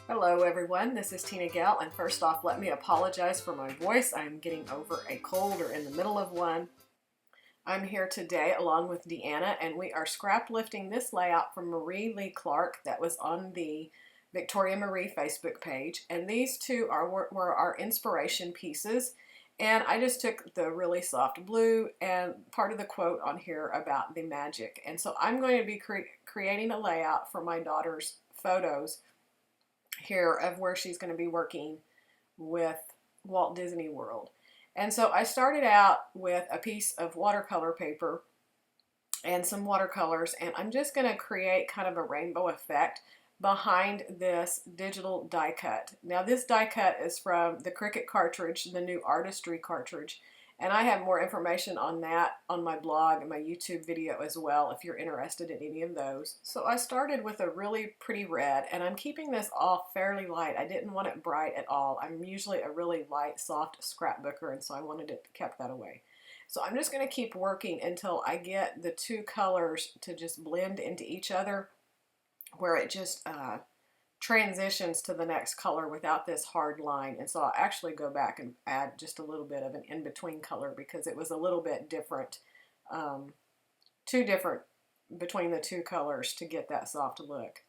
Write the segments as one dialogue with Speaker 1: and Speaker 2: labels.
Speaker 1: Hello everyone, this is TinaGale, and first off let me apologize for my voice. I'm getting over a cold or in the middle of one. I'm here today along with Deanna, and we are scrap lifting this layout from Marie Lee Clark that was on the Victoria Marie Facebook page, and these two were our inspiration pieces. And I just took the really soft blue and part of the quote on here about the magic, and so I'm going to be creating a layout for my daughter's photos here of where she's going to be working with Walt Disney World. And so I started out with a piece of watercolor paper and some watercolors, and I'm just going to create kind of a rainbow effect behind this digital die cut. Now this die cut is from the Cricut cartridge, the new Artistry cartridge, and I have more information on that on my blog and my YouTube video as well if you're interested in any of those. So I started with a really pretty red, and I'm keeping this all fairly light. I didn't want it bright at all. I'm usually a really light, soft scrapbooker, and so I wanted it kept that away. So I'm just going to keep working until I get the two colors to just blend into each other, where it just transitions to the next color without this hard line. And so I'll actually go back and add just a little bit of an in-between color because it was a little bit different, too different between the two colors to get that soft look.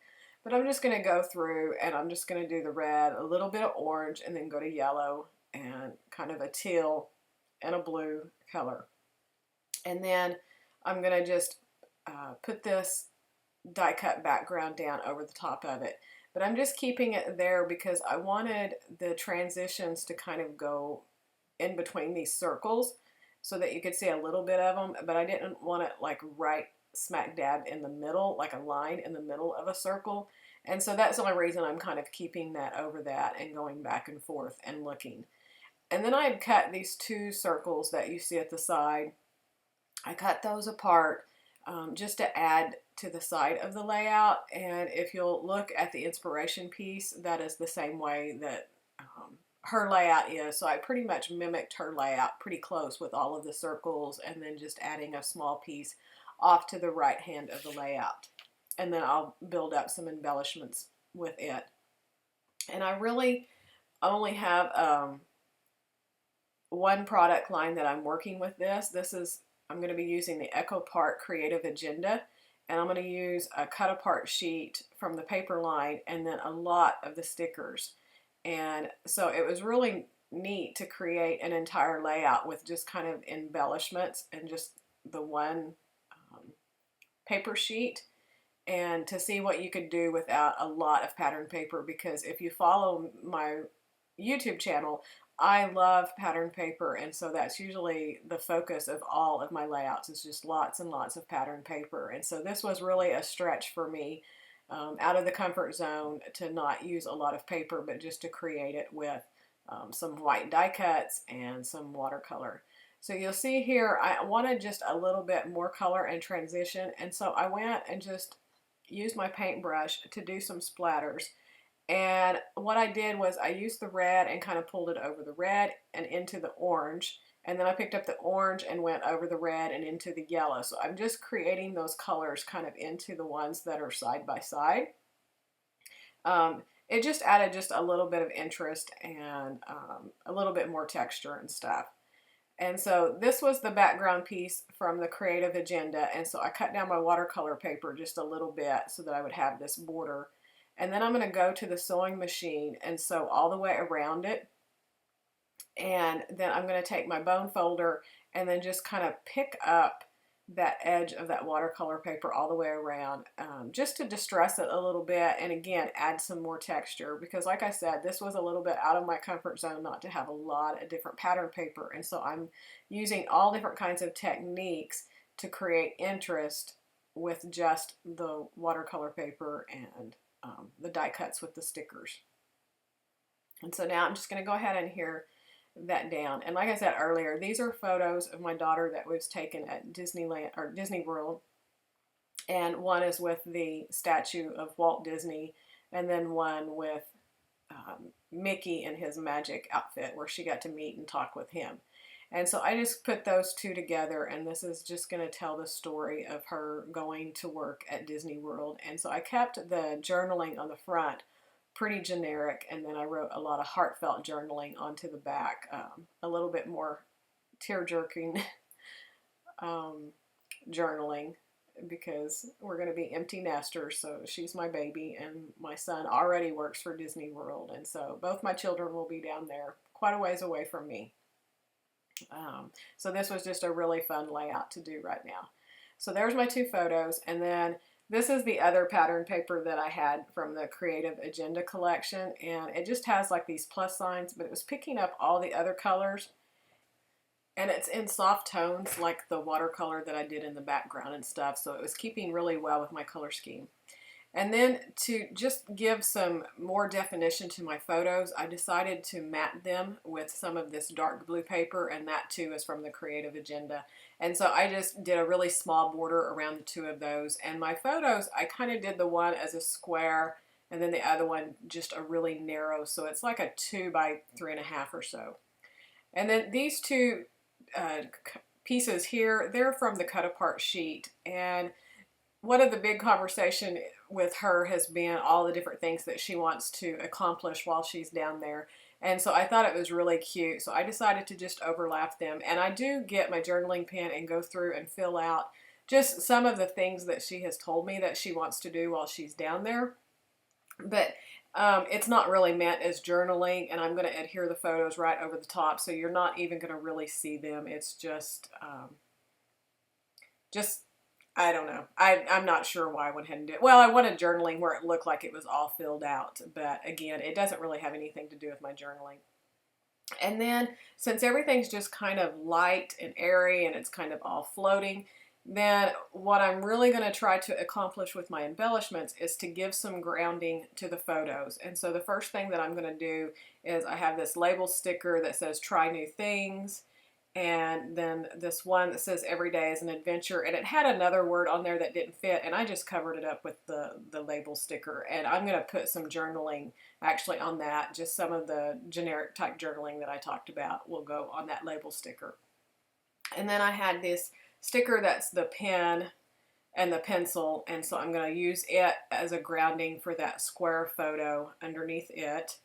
Speaker 1: But I'm just going to go through and I'm just going to do the red, a little bit of orange, and then go to yellow and kind of a teal and a blue color. And then I'm going to just put this die cut background down over the top of it. But I'm just keeping it there because I wanted the transitions to kind of go in between these circles so that you could see a little bit of them, but I didn't want it like right smack dab in the middle, like a line in the middle of a circle. And so that's the only reason I'm kind of keeping that over that and going back and forth and looking. And then I had cut these two circles that you see at the side. I cut those apart just to add to the side of the layout, and if you'll look at the inspiration piece, that is the same way that her layout is. So I pretty much mimicked her layout pretty close with all of the circles and then just adding a small piece off to the right hand of the layout, and then I'll build up some embellishments with it. And I really only have one product line that I'm working with this. I'm going to be using the Echo Park Creative Agenda, and I'm going to use a cut apart sheet from the paper line and then a lot of the stickers. And so it was really neat to create an entire layout with just kind of embellishments and just the one paper sheet, and to see what you could do without a lot of pattern paper, because if you follow my YouTube channel, I love pattern paper, and so that's usually the focus of all of my layouts, is just lots and lots of pattern paper. And so this was really a stretch for me, out of the comfort zone, to not use a lot of paper, but just to create it with some white die cuts and some watercolor. So you'll see here I wanted just a little bit more color and transition, and so I went and just used my paintbrush to do some splatters. And what I did was I used the red and kind of pulled it over the red and into the orange. And then I picked up the orange and went over the red and into the yellow. So I'm just creating those colors kind of into the ones that are side by side. It just added just a little bit of interest and a little bit more texture and stuff. And so this was the background piece from the Creative Agenda. And so I cut down my watercolor paper just a little bit so that I would have this border. And then I'm going to go to the sewing machine and sew all the way around it. And then I'm going to take my bone folder and then just kind of pick up that edge of that watercolor paper all the way around, just to distress it a little bit, and again add some more texture, because like I said, this was a little bit out of my comfort zone not to have a lot of different pattern paper. And so I'm using all different kinds of techniques to create interest with just the watercolor paper and the die cuts with the stickers. And so now I'm just going to go ahead and here that down. And like I said earlier, these are photos of my daughter that was taken at Disneyland or Disney World, and one is with the statue of Walt Disney, and then one with Mickey in his magic outfit where she got to meet and talk with him. And so I just put those two together, and this is just going to tell the story of her going to work at Disney World. And so I kept the journaling on the front pretty generic, and then I wrote a lot of heartfelt journaling onto the back, a little bit more tear-jerking journaling, because we're going to be empty nesters. So she's my baby, and my son already works for Disney World, and so both my children will be down there quite a ways away from me. So this was just a really fun layout to do right now. So there's my two photos, and then this is the other pattern paper that I had from the Creative Agenda collection, and it just has like these plus signs, but it was picking up all the other colors, and it's in soft tones like the watercolor that I did in the background and stuff, so it was keeping really well with my color scheme. And then to just give some more definition to my photos, I decided to matte them with some of this dark blue paper, and that too is from the Creative Agenda. And so I just did a really small border around the two of those. And my photos, I kind of did the one as a square, and then the other one just a really narrow, so it's like a 2 by 3.5 or so. And then these two pieces here, they're from the cut apart sheet, and one of the big conversation with her has been all the different things that she wants to accomplish while she's down there. And so I thought it was really cute. So I decided to just overlap them. And I do get my journaling pen and go through and fill out just some of the things that she has told me that she wants to do while she's down there. But it's not really meant as journaling, and I'm going to adhere the photos right over the top, so you're not even going to really see them. It's just I don't know. I'm not sure why I went ahead and did it. Well, I wanted journaling where it looked like it was all filled out. But again, it doesn't really have anything to do with my journaling. And then since everything's just kind of light and airy and it's kind of all floating, then what I'm really going to try to accomplish with my embellishments is to give some grounding to the photos. And so the first thing that I'm going to do is I have this label sticker that says try new things. And then this one that says every day is an adventure, and it had another word on there that didn't fit, and I just covered it up with the label sticker. And I'm going to put some journaling actually on that. Just some of the generic type journaling that I talked about will go on that label sticker. And then I had this sticker that's the pen and the pencil, and so I'm going to use it as a grounding for that square photo underneath it.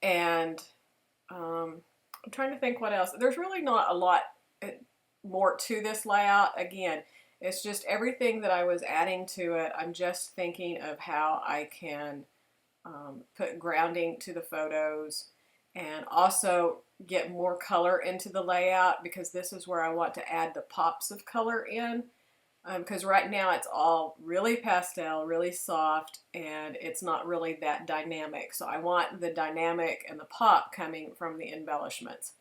Speaker 1: And I'm trying to think what else. There's really not a lot more to this layout. Again, it's just everything that I was adding to it. I'm just thinking of how I can put grounding to the photos and also get more color into the layout, because this is where I want to add the pops of color in. Because right now it's all really pastel, really soft, and it's not really that dynamic. So I want the dynamic and the pop coming from the embellishments.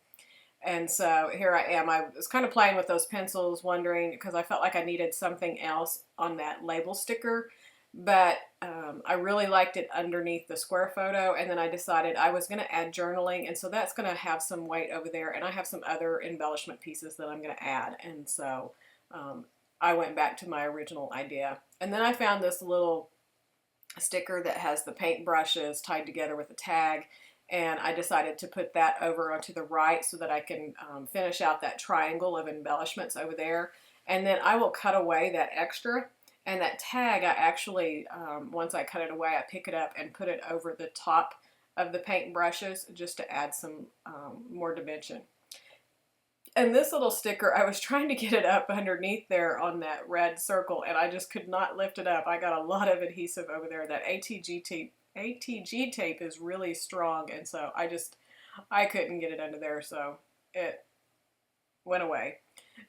Speaker 1: And so here I am. I was kind of playing with those pencils, wondering, because I felt like I needed something else on that label sticker. But I really liked it underneath the square photo, and then I decided I was going to add journaling, and so that's going to have some weight over there, and I have some other embellishment pieces that I'm going to add. And so I went back to my original idea. And then I found this little sticker that has the paint brushes tied together with a tag, and I decided to put that over onto the right so that I can finish out that triangle of embellishments over there. And then I will cut away that extra, and that tag I actually, once I cut it away, I pick it up and put it over the top of the paint brushes just to add some more dimension. And this little sticker, I was trying to get it up underneath there on that red circle, and I just could not lift it up. I got a lot of adhesive over there. That ATG tape is really strong, and so I couldn't get it under there, so it went away.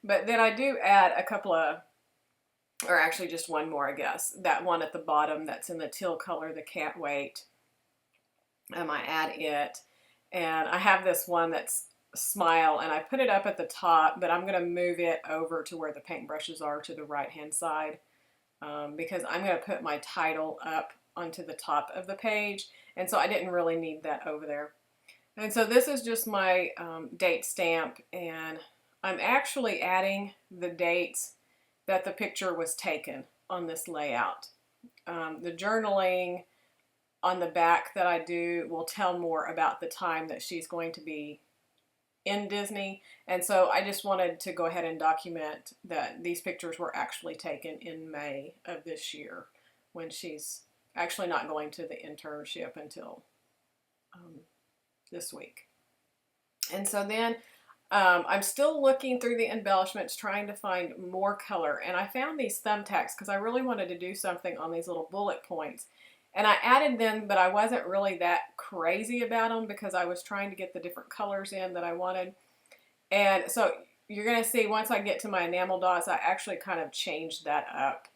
Speaker 1: But then I do add a couple of, or actually just one more, I guess. That one at the bottom that's in the teal color, the Can't Wait. I add it, and I have this one that's Smile, and I put it up at the top, but I'm going to move it over to where the paintbrushes are to the right hand side, because I'm going to put my title up onto the top of the page, and so I didn't really need that over there. And so this is just my date stamp, and I'm actually adding the dates that the picture was taken on this layout. The journaling on the back that I do will tell more about the time that she's going to be in Disney, and so I just wanted to go ahead and document that these pictures were actually taken in May of this year when she's actually not going to the internship until this week. And so then I'm still looking through the embellishments, trying to find more color. And I found these thumbtacks because I really wanted to do something on these little bullet points. And I added them, but I wasn't really that crazy about them because I was trying to get the different colors in that I wanted. And so you're going to see once I get to my enamel dots, I actually kind of changed that up.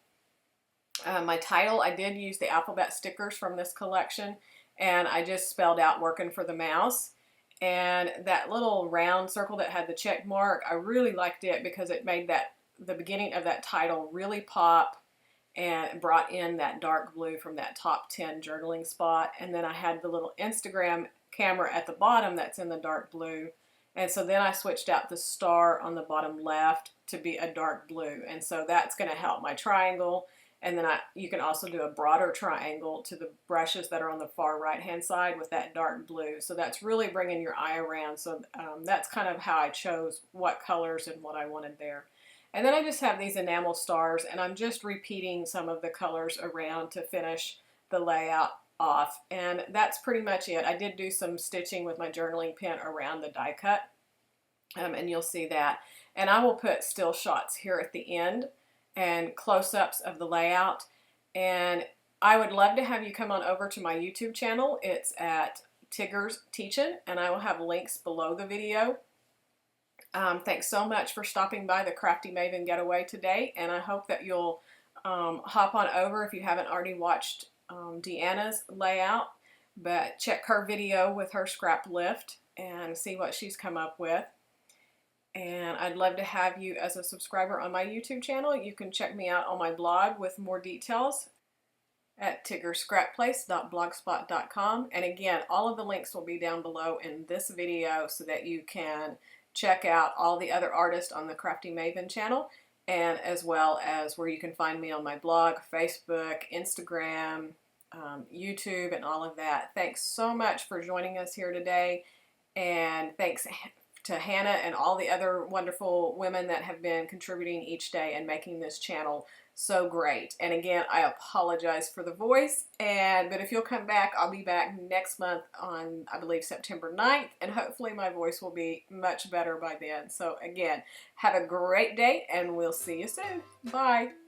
Speaker 1: My title, I did use the alphabet stickers from this collection, and I just spelled out "working for the mouse." And that little round circle that had the check mark, I really liked it because it made the beginning of that title really pop and brought in that dark blue from that top 10 journaling spot. And then I had the little Instagram camera at the bottom that's in the dark blue. And so then I switched out the star on the bottom left to be a dark blue. And so that's going to help my triangle. And then you can also do a broader triangle to the brushes that are on the far right hand side with that dark blue. So that's really bringing your eye around. So that's kind of how I chose what colors and what I wanted there. And then I just have these enamel stars, and I'm just repeating some of the colors around to finish the layout off. And that's pretty much it. I did do some stitching with my journaling pen around the die cut, and you'll see that. And I will put still shots here at the end and close-ups of the layout. And I would love to have you come on over to my YouTube channel. It's at Tigger's Teachin', and I will have links below the video. Thanks so much for stopping by the Crafty Maven Getaway today, and I hope that you'll hop on over if you haven't already watched Deanna's layout, but check her video with her scrap lift and see what she's come up with. And I'd love to have you as a subscriber on my YouTube channel. You can check me out on my blog with more details at tiggerscrapplace.blogspot.com. And again, all of the links will be down below in this video so that you can check out all the other artists on the Crafty Maven channel, and as well as where you can find me on my blog, Facebook, Instagram, YouTube, and all of that. Thanks so much for joining us here today, and thanks to Hannah and all the other wonderful women that have been contributing each day and making this channel so great. And again, I apologize for the voice, but if you'll come back, I'll be back next month on, I believe, September 9th, and hopefully my voice will be much better by then. So again, have a great day, and we'll see you soon. Bye.